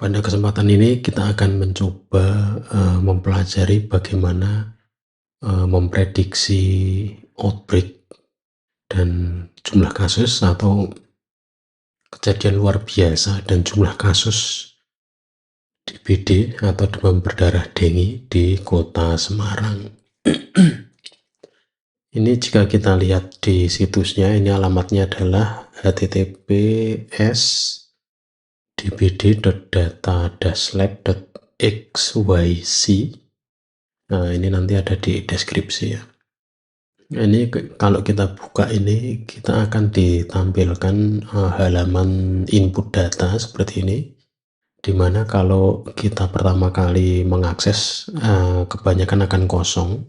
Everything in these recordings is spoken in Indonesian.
Pada kesempatan ini kita akan mencoba mempelajari bagaimana memprediksi outbreak dan jumlah kasus atau kejadian luar biasa dan jumlah kasus DBD atau demam berdarah dengue di Kota Semarang. Ini jika kita lihat di situsnya, ini alamatnya adalah https dbd.data-lab.xyz. Nah, ini nanti ada di deskripsi ya. Ini kalau kita buka ini, kita akan ditampilkan halaman input data seperti ini, dimana kalau kita pertama kali mengakses, kebanyakan akan kosong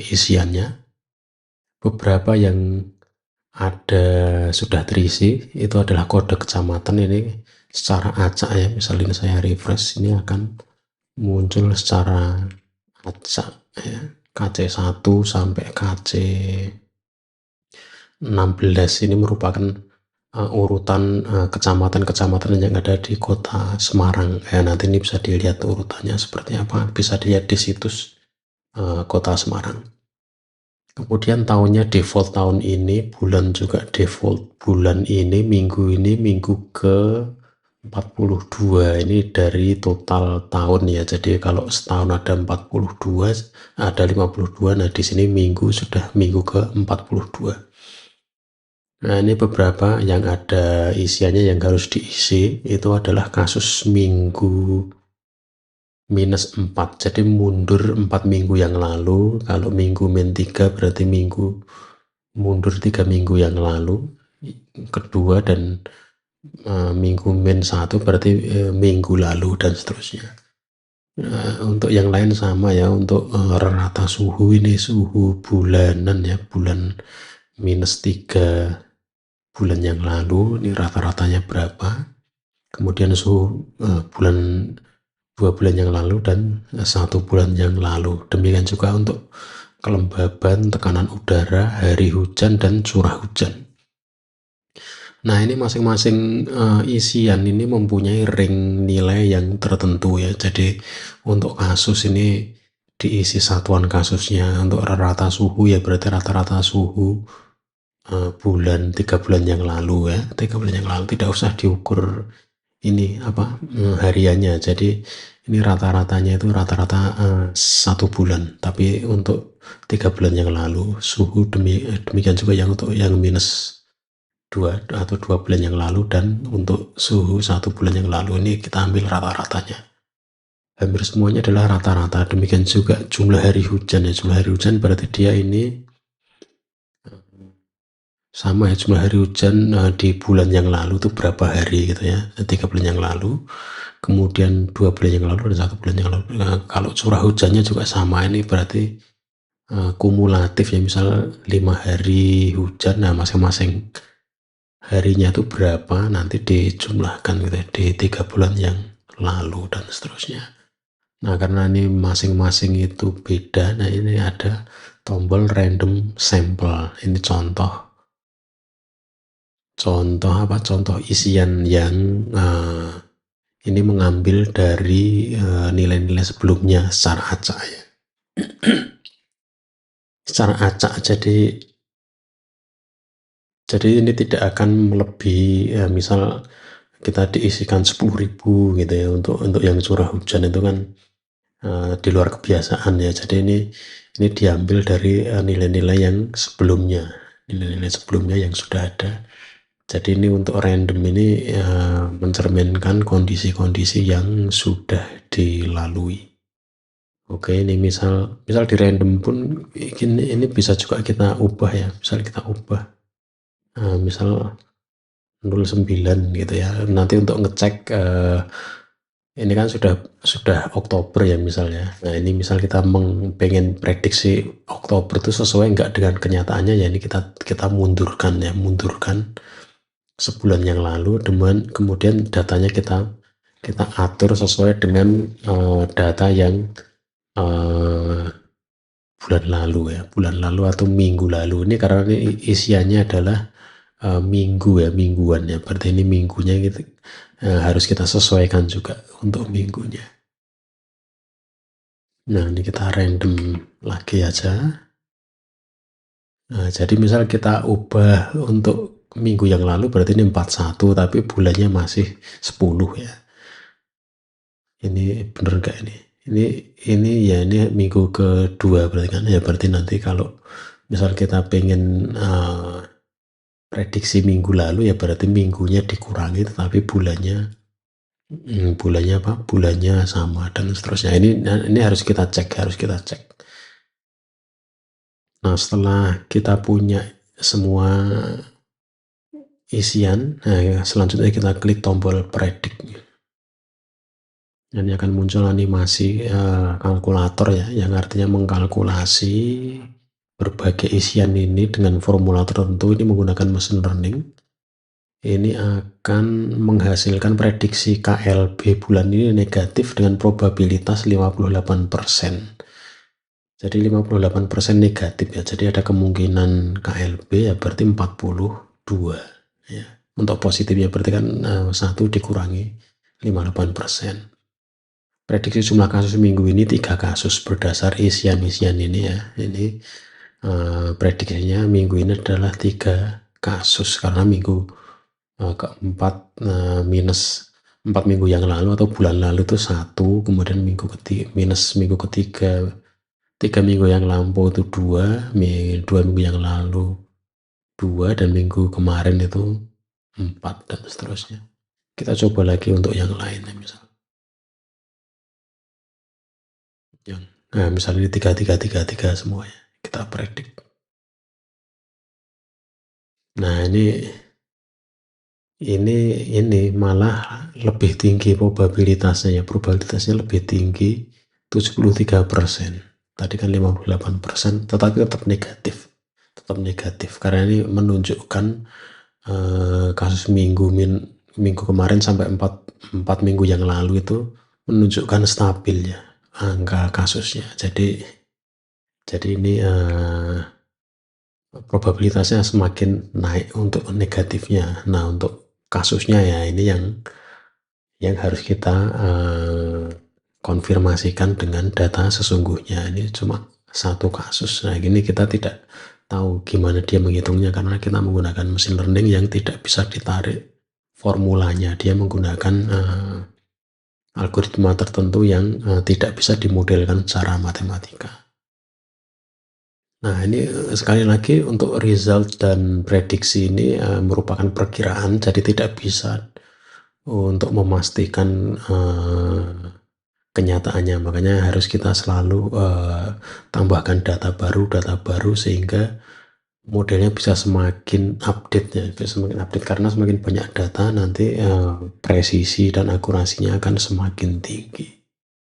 isiannya. Beberapa yang ada sudah terisi, itu adalah kode kecamatan. Ini secara acak ya, misalnya saya refresh, ini akan muncul secara acak ya, KC1 sampai KC16 ini merupakan urutan kecamatan-kecamatan yang ada di Kota Semarang ya. Nanti ini bisa dilihat urutannya seperti apa, bisa dilihat di situs Kota Semarang. Kemudian tahunnya default tahun ini, bulan juga default bulan ini, minggu ke 42. Ini dari total tahun ya. Jadi kalau setahun ada 42, ada 52. Nah, di sini minggu sudah minggu ke 42. Nah, ini beberapa yang ada isiannya yang harus diisi. Itu adalah kasus minggu -4, jadi mundur 4 minggu yang lalu. Kalau minggu -3 berarti mundur 3 minggu yang lalu kedua, dan minggu -1 berarti minggu lalu, dan seterusnya. Untuk yang lain sama ya. Untuk rata suhu, ini suhu bulanan ya, bulan -3 bulan yang lalu, ini rata-ratanya berapa. Kemudian suhu bulan 2 bulan yang lalu dan 1 bulan yang lalu. Demikian juga untuk kelembaban, tekanan udara, hari hujan, dan curah hujan. Nah, ini masing-masing isian ini mempunyai ring nilai yang tertentu ya. Jadi untuk kasus ini diisi satuan kasusnya. Untuk rata suhu ya berarti rata-rata suhu bulan 3 bulan yang lalu ya. 3 bulan yang lalu, tidak usah diukur ini hariannya. Jadi ini rata-ratanya itu rata-rata 1 bulan, tapi untuk 3 bulan yang lalu suhu, demikian juga yang untuk yang -2 atau 2 bulan yang lalu, dan untuk suhu 1 bulan yang lalu. Ini kita ambil rata-ratanya. Hampir semuanya adalah rata-rata. Demikian juga jumlah hari hujan ya. Jumlah hari hujan berarti dia ini sama ya, jumlah hari hujan di bulan yang lalu itu berapa hari gitu ya. 3 bulan yang lalu, kemudian 2 bulan yang lalu, dan 1 bulan yang lalu. Kalau curah hujannya juga sama, ini berarti kumulatif ya. Misal 5 hari hujan, nah masing-masing harinya itu berapa, nanti dijumlahkan gitu ya, di 3 bulan yang lalu, dan seterusnya. Nah, karena ini masing-masing itu beda, nah ini ada tombol random sample. Ini contoh isian yang ini mengambil dari nilai-nilai sebelumnya secara acak ya. Secara acak, jadi ini tidak akan melebihi misal kita diisikan 10.000 gitu ya. Untuk yang curah hujan itu kan di luar kebiasaan ya. Jadi ini diambil dari nilai-nilai yang sebelumnya, yang sudah ada. Jadi ini untuk random ini mencerminkan kondisi-kondisi yang sudah dilalui. Oke, ini misal di random pun ini bisa juga kita ubah ya. Misal kita ubah misal 09 gitu ya. Nanti untuk ngecek ini kan sudah Oktober ya misalnya. Nah, ini misal kita pengen prediksi Oktober itu sesuai enggak dengan kenyataannya ya, ini kita mundurkan sebulan yang lalu, kemudian datanya kita atur sesuai dengan data yang bulan lalu ya, bulan lalu atau minggu lalu. Ini karena ini isiannya adalah minggu ya, mingguan ya, berarti ini minggunya gitu, harus kita sesuaikan juga untuk minggunya. Nah, ini kita random lagi aja. Nah, jadi misal kita ubah untuk minggu yang lalu berarti ini 41, tapi bulannya masih 10 ya. Ini bener nggak ini? Ini ya, ini minggu kedua berarti kan ya, berarti nanti kalau misal kita pengen prediksi minggu lalu ya berarti minggunya dikurangi tetapi bulannya apa? Bulannya sama dan seterusnya. Ini harus kita cek. Nah, setelah kita punya semua isian, nah selanjutnya kita klik tombol predict. Ini akan muncul animasi kalkulator ya, yang artinya mengkalkulasi berbagai isian ini dengan formula tertentu. Ini menggunakan machine learning. Ini akan menghasilkan prediksi KLB bulan ini negatif dengan probabilitas 58%. Jadi 58% negatif ya. Jadi ada kemungkinan KLB ya berarti 42 ya. Untuk positifnya berarti kan 1 dikurangi 58%. Prediksi jumlah kasus minggu ini 3 kasus berdasar isian-isian ini ya. Ini prediksinya minggu ini adalah 3 kasus karena minggu keempat minus 4 minggu yang lalu atau bulan lalu itu 1, kemudian minggu ketiga minus minggu ketiga 3 minggu yang lampau itu 2 minggu yang lalu 2, dan minggu kemarin itu 4, dan seterusnya. Kita coba lagi untuk yang lain ya, misalnya ini 3 semuanya kita predik. Nah, ini malah lebih tinggi probabilitasnya ya, probabilitasnya lebih tinggi 73%. Tadi kan 58%, tetapi tetap negatif karena ini menunjukkan kasus minggu kemarin sampai 4 minggu yang lalu itu menunjukkan stabil ya angka kasusnya. Jadi ini probabilitasnya semakin naik untuk negatifnya. Nah, untuk kasusnya ya ini yang harus kita konfirmasikan dengan data sesungguhnya. Ini cuma 1 kasus. Nah, ini kita tidak tahu gimana dia menghitungnya karena kita menggunakan mesin learning yang tidak bisa ditarik formulanya. Dia menggunakan algoritma tertentu yang tidak bisa dimodelkan secara matematika. Nah, ini sekali lagi untuk result dan prediksi ini merupakan perkiraan, jadi tidak bisa untuk memastikan kenyataannya. Makanya harus kita selalu tambahkan data baru sehingga modelnya bisa semakin update ya, karena semakin banyak data nanti presisi dan akurasinya akan semakin tinggi.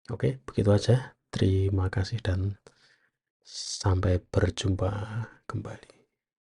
Oke, begitu aja. Terima kasih dan sampai berjumpa kembali.